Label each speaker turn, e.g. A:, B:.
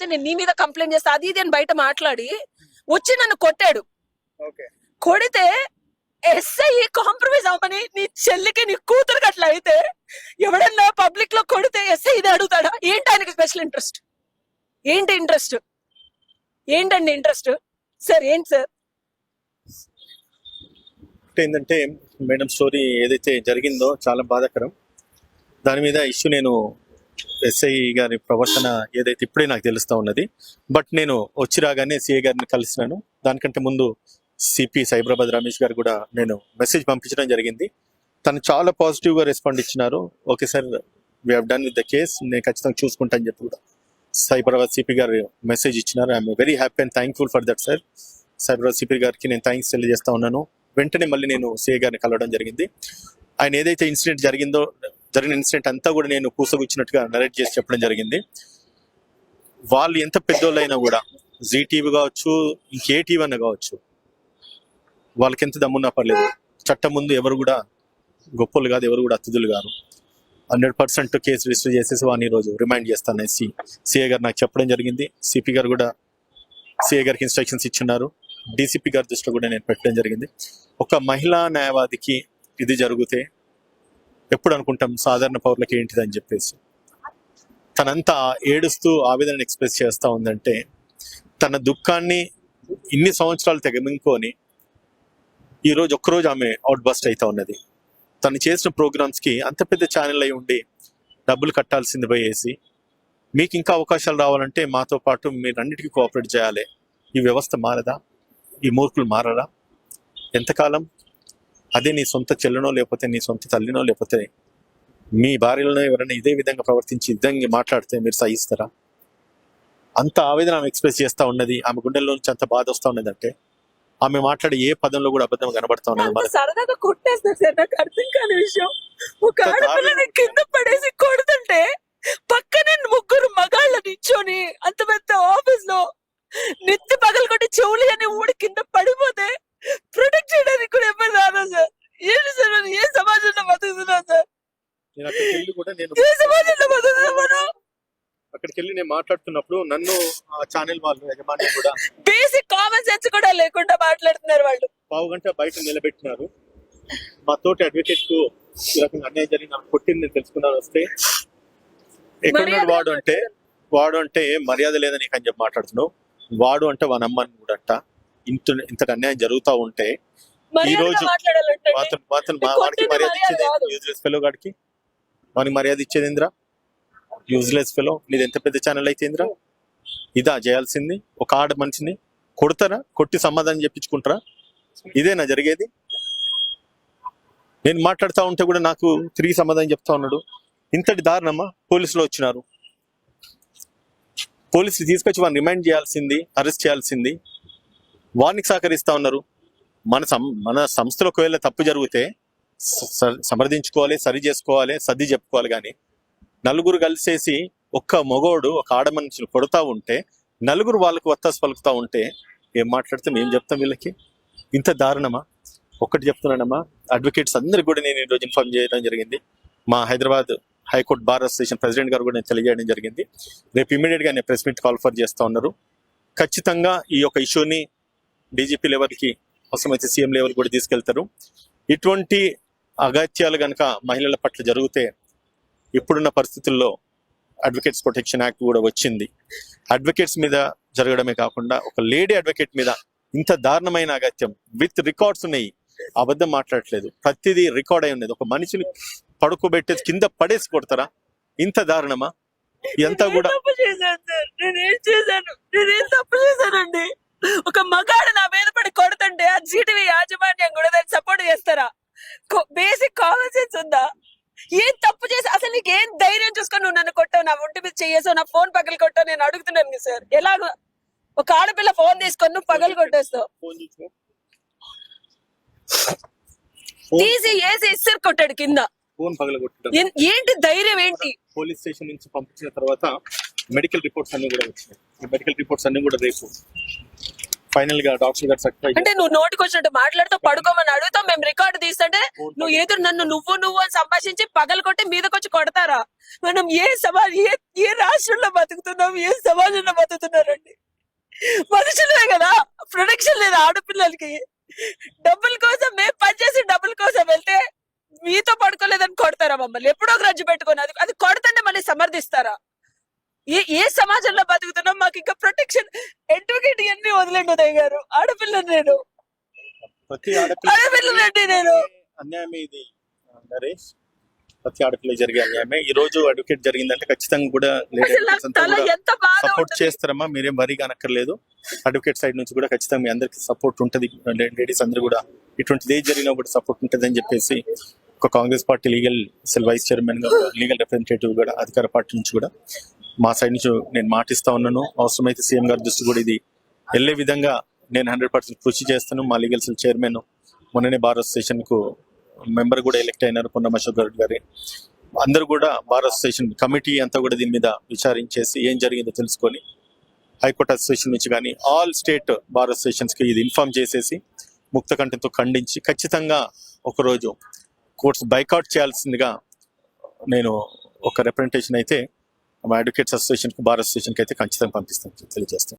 A: లేకపోతే నేను నీ మీద కంప్లైంట్ చేస్తా అది ఇది అని బయట మాట్లాడి వచ్చి నన్ను కొట్టాడు. కొడితే ఎస్ఐ కాంప్రమైజ్ అవ్వమని నీ చెల్లికి నీ కూతురికి అట్లా అయితే ఎవడన్నా పబ్లిక్ లో కొడితే ఎస్ఐ ఇది అడుగుతాడా? ఏంటి ఆయనకి స్పెషల్ ఇంట్రెస్ట్? ఏంటి ఇంట్రెస్ట్? ఏంటండి ఇంట్రెస్ట్ సార్? ఏంటి సార్?
B: ఏంటంటే మేడం స్టోరీ ఏదైతే జరిగిందో చాలా బాధాకరం. దాని మీద ఇష్యూ నేను ఎస్ఐ గారి ప్రవర్తన ఏదైతే ఇప్పుడే నాకు తెలుస్తా ఉన్నది. బట్ నేను వచ్చి రాగానే సిఐ గారిని కలిసినాను. దానికంటే ముందు సిపి సైబరాబాద్ రమేష్ గారు కూడా నేను మెసేజ్ పంపించడం జరిగింది. తను చాలా పాజిటివ్గా రెస్పాండ్ ఇచ్చినారు. Okay sir, we have done with the case, నేను ఖచ్చితంగా చూసుకుంటా అని చెప్పి కూడా సైబరాబాద్ సిపి గారు మెసేజ్ ఇచ్చినారు. I'm very happy and thankful for that sir. Cyberabad CP గారికి నేను థ్యాంక్స్ తెలియజేస్తా ఉన్నాను. వెంటనే మళ్ళీ నేను సిఐ గారిని కలవడం జరిగింది. ఆయన ఏదైతే ఇన్సిడెంట్ జరిగిన ఇన్సిడెంట్ అంతా కూడా నేను పూసగుచ్చినట్టుగా నరేట్ చేసి చెప్పడం జరిగింది. వాళ్ళు ఎంత పెద్దోళ్ళైనా కూడా జీటీవీ కావచ్చు, ఇంకే టీవీ అన్న కావచ్చు, వాళ్ళకి ఎంత దమ్మున్నా పర్లేదు, చట్టం ముందు ఎవరు కూడా గొప్పలు కాదు, ఎవరు కూడా అతిథులు కాదు. 100% కేసు రిజిస్టర్ చేసేసి వాడిని ఈరోజు రిమైండ్ చేస్తానేసి సిఐ గారు నాకు చెప్పడం జరిగింది. సిపి గారు కూడా సిఐ గారికి ఇన్స్ట్రక్షన్స్ ఇచ్చున్నారు. డీసీపీ గారి దృష్టిలో కూడా నేను పెట్టడం జరిగింది. ఒక మహిళా న్యాయవాదికి ఇది జరిగితే ఎప్పుడు అనుకుంటాం సాధారణ పౌరులకి ఏంటిదని చెప్పేసి. తనంతా ఏడుస్తూ ఆవేదన ఎక్స్ప్రెస్ చేస్తూ ఉందంటే తన దుఃఖాన్ని ఇన్ని సంవత్సరాలు తెగమించుకొని ఈరోజు ఒక్కరోజు ఆమె అవుట్ బస్ట్ అవుతా ఉన్నది. తను చేసిన ప్రోగ్రామ్స్కి అంత పెద్ద ఛానల్ అయి ఉండి డబ్బులు కట్టాల్సింది పోయేసి మీకు ఇంకా అవకాశాలు రావాలంటే మాతో పాటు మీరు అన్నిటికీ కోఆపరేట్ చేయాలి. ఈ వ్యవస్థ మారదా? ఈ మూర్ఖులు మారరా? ఎంతకాలం? అదే నీ సొంత చెల్లెనో లేకపోతే నీ సొంత తల్లినో లేకపోతే మీ భార్యలోనో ఎవరైనా ఇదే విధంగా ప్రవర్తించి ఇదంగా మాట్లాడితే మీరు సహిస్తారా? అంత ఆవేదన ఆమె ఎక్స్ప్రెస్ చేస్తూ ఉన్నది. ఆమె గుండెల్లో నుంచి అంత బాధ వస్తూ ఉన్నదంటే ఆమె మాట్లాడే ఏ పదంలో కూడా అబద్ధం కనబడతా ఉన్నది.
A: సరదాగా కొట్టేస్తారు సార్, నాకు అర్థం కాని విషయం. ఒక ఆడపిల్లని కింద పడేసి కొడుతుంటే పక్కనే ముగ్గురు మగాళ్ళ నిల్చొని అంత పెద్ద ఆఫీస్ లో నెత్తి పగలు కొట్టి చెవులు అని ఊడి కింద పడిపోతే ప్రొటెక్ట్ చేయడానికి కూడా ఎవరు రారా సార్? ఏంటి సార్, ఏ సమాజంలో బతుకుతున్నా సార్? ఏ సమాజంలో బతుకుతున్నా మనం?
B: అక్కడికి వెళ్ళి నేను మాట్లాడుతున్నప్పుడు నన్ను ఆ ఛానల్ వాళ్ళు యజమాని కూడా
A: బేసిక్ కామన్ సెన్స్ కూడా లేకుండా మాట్లాడుతున్నారు. వాళ్ళు
B: పావు గంట బయట నిలబెట్టినారు. మా తోటి అడ్వకేట్ కు ఈ రకంగా అన్యాయం జరిగి నాకు కొట్టింది నేను తెలుసుకున్నాను. వస్తే ఎక్కడున్నాడు వాడు అంటే మర్యాద లేదని నీకు అని చెప్పి మాట్లాడుతున్నావు. వాడు అంటే వాని అమ్మని కూడా అంట. ఇంతటి అన్యాయం జరుగుతూ ఉంటే ఈ రోజు వాడికి మర్యాద ఇచ్చేది యూజ్లెస్ ఫెలో గాడికి వానికి మర్యాద ఇచ్చేది ఇంద్రా? యూజ్లెస్ ఫెలో, నీది ఎంత పెద్ద ఛానల్ అయితే ఇంద్రా? ఇదా చేయాల్సింది? ఒక ఆడ మనిషిని కొడతారా? కొట్టి సమాధానం చెప్పించుకుంటారా? ఇదేనా జరిగేది? నేను మాట్లాడుతూ ఉంటే కూడా నాకు తిరిగి సమాధానం చెప్తా ఉన్నాడు. ఇంతటి దారుణమా? పోలీసులు వచ్చినారు, పోలీసులు తీసుకొచ్చి వాడిని రిమైండ్ చేయాల్సింది, అరెస్ట్ చేయాల్సింది. వానికి సహకరిస్తా ఉన్నారు. మన సంస్థలో ఒకవేళ తప్పు జరిగితే సమర్థించుకోవాలి, సరి చేసుకోవాలి, సర్ది చెప్పుకోవాలి. కానీ నలుగురు కలిసేసి ఒక్క మగోడు ఒక ఆడ మనిషిని కొడతా ఉంటే నలుగురు వాళ్ళకు వత్తాసు పలుకుతా ఉంటే ఏం మాట్లాడితే మేము చెప్తాం వీళ్ళకి? ఇంత దారుణమా? ఒక్కటి చెప్తున్నానమ్మా, అడ్వకేట్స్ అందరికి కూడా నేను ఈరోజు ఇన్ఫార్మ్ చేయడం జరిగింది. మా Hyderabad high court bar association president గారు కూడా నేను తెలియజేయడం జరిగింది. రేపు ఇమీడియట్ గా నేను ప్రెస్ మీట్ కాల్ఫర్ చేస్తా ఉన్నారు. ఖచ్చితంగా ఈ యొక్క ఇష్యూని డీజీపీ లెవెల్కి, అవసరమైతే సీఎం లెవెల్ కూడా తీసుకెళ్తారు. ఇటువంటి అగత్యాలు కనుక మహిళల పట్ల జరిగితే ఇప్పుడున్న పరిస్థితుల్లో అడ్వకేట్స్ ప్రొటెక్షన్ యాక్ట్ కూడా వచ్చింది. అడ్వకేట్స్ మీద జరగడమే కాకుండా ఒక లేడీ అడ్వకేట్ మీద ఇంత దారుణమైన అగత్యం విత్ రికార్డ్స్ ఉన్నాయి. అబద్ధం మాట్లాడట్లేదు, ప్రతిదీ రికార్డ్ అయి ఉన్నది. ఒక మనిషిని పడుకోబెట్టేసి కింద పడేసి కొడతారా? ఇంత దారుణమా? ఇదంతా కూడా
A: నేనేం తప్పు చేశానండి? ఒక మగాడు నా మీద పడి కొడుతుంటే ఆ జీటీవీ యాజమాన్యం కూడా దాన్ని సపోర్ట్ చేస్తారా? బేసిక్ కామన్ సెన్స్ ఉందా? ఏం తప్పు చేసి అసలు నీకు ఏం ధైర్యం చూసుకొని నువ్వు నన్ను కొట్టావు, నా ఒంటి మీద చేసావు, నా ఫోన్ పగలు కొట్టావు? నేను అడుగుతున్నాను సార్, ఎలాగో ఒక ఆడపిల్ల ఫోన్ తీసుకొని నువ్వు పగలు కొట్టేస్తావు, తీసి వేసి ఇస్తారు కొట్టాడు కింద.
B: ఫోన్ పగలగొట్టడం
A: ఏంటి ధైర్యం? ఏంటి?
B: పోలీస్ స్టేషన్ నుంచి పంపించిన తర్వాత మెడికల్ రిపోర్ట్స్ అన్ని కూడా వచ్చినాయి. ఈ మెడికల్ రిపోర్ట్స్ అన్ని కూడా రేపు ఫైనల్ గా డాక్టర్ గారు సర్టిఫై
A: అంటే నువ్వు నోటికి వచ్చినట్టు మాట్లాడుతూ పడుకోమని అడుగుతావు, మేము రికార్డు తీస్తుంటే నువ్వు ఎదురు నన్ను నువ్వు అని సంభాషించి పగలు కొట్టి మీదకొచ్చి కొడతారా? మనం ఏ రాష్ట్రంలో బతుకుతున్నాం, ఏ సమాజంలో బతుకుతున్నారండి? మనుషులే కదా, ప్రొటెక్షన్ లేదు ఆడపిల్లలకి. డబ్బుల కోసం మేము పనిచేసి డబ్బుల కోసం వెళ్తే మీతో పడుకోలేదని కొడతారా మమ్మల్ని? ఎప్పుడో గ్రజ్జు పెట్టుకుని అది కొడుతుంటే మళ్ళీ సమర్థిస్తారా? ఏ సమాజంలో బతుకుతున్నాం? మాకు ఇంకా ప్రొటెక్షన్ ఎడ్యుకేట్ అన్ని వదిలేండి ఉదయ్ గారు. ఆడపిల్లని నేను,
B: ప్రతి
A: ఆడపిల్లనండి నేను.
B: అన్యాయమే ఇది నరేష్, ప్రతి ఆడపిల్లకి జరిగే అన్యాయమే. ఈ రోజు అడ్వకేట్ జరిగిందంటే ఖచ్చితంగా కూడా
A: అసలు నాకు తల ఎంత బాధ
B: సపోర్ట్
A: ఉంటుంది.
B: చేస్తారమ్మా, మీరేం వరిగా అనక్కర్లేదు. అడ్వకేట్ సైడ్ నుంచి కూడా ఖచ్చితంగా మీ అందరికి సపోర్ట్ ఉంటది. లేడీస్ అందరూ కూడా ఇటువంటిది ఏది జరిగినా కూడా సపోర్ట్ ఉంటుంది అని చెప్పేసి ఒక Congress party legal cell vice chairman గా, లీగల్ రిప్రజెంటేటివ్ కూడా, అధికార పార్టీ నుంచి కూడా మా సైడ్ నుంచి నేను మాటిస్తా ఉన్నాను. అవసరమైతే సీఎం గారి దృష్టి కూడా ఇది వెళ్లే విధంగా నేను 100% కృషి చేస్తాను. మా లీగల్ సెల్ చైర్మన్ మొన్ననే బార్ అసోసియేషన్ కు మెంబర్ కూడా ఎలక్ట్ అయినారు, పొన్నం అశోక్ గారి. అందరూ కూడా బార్ అసోసియేషన్ కమిటీ అంతా కూడా దీని మీద విచారించేసి ఏం జరిగిందో తెలుసుకొని హైకోర్టు అసోసియేషన్ నుంచి కానీ ఆల్ స్టేట్ బార్ అసోసియేషన్స్ కి ఇది ఇన్ఫార్మ్ చేసేసి ముక్త కంఠంతో ఖండించి ఖచ్చితంగా ఒకరోజు కోర్ట్స్ బైకాట్ చేయాల్సిందిగా నేను ఒక రిప్రజెంటేషన్ అయితే మా అడ్వకేట్స్ అసోసియేషన్ కు, బార్ అసోసియేషన్ కి అయితే ఖచ్చితంగా పంపిస్తాను, తెలియజేస్తాను.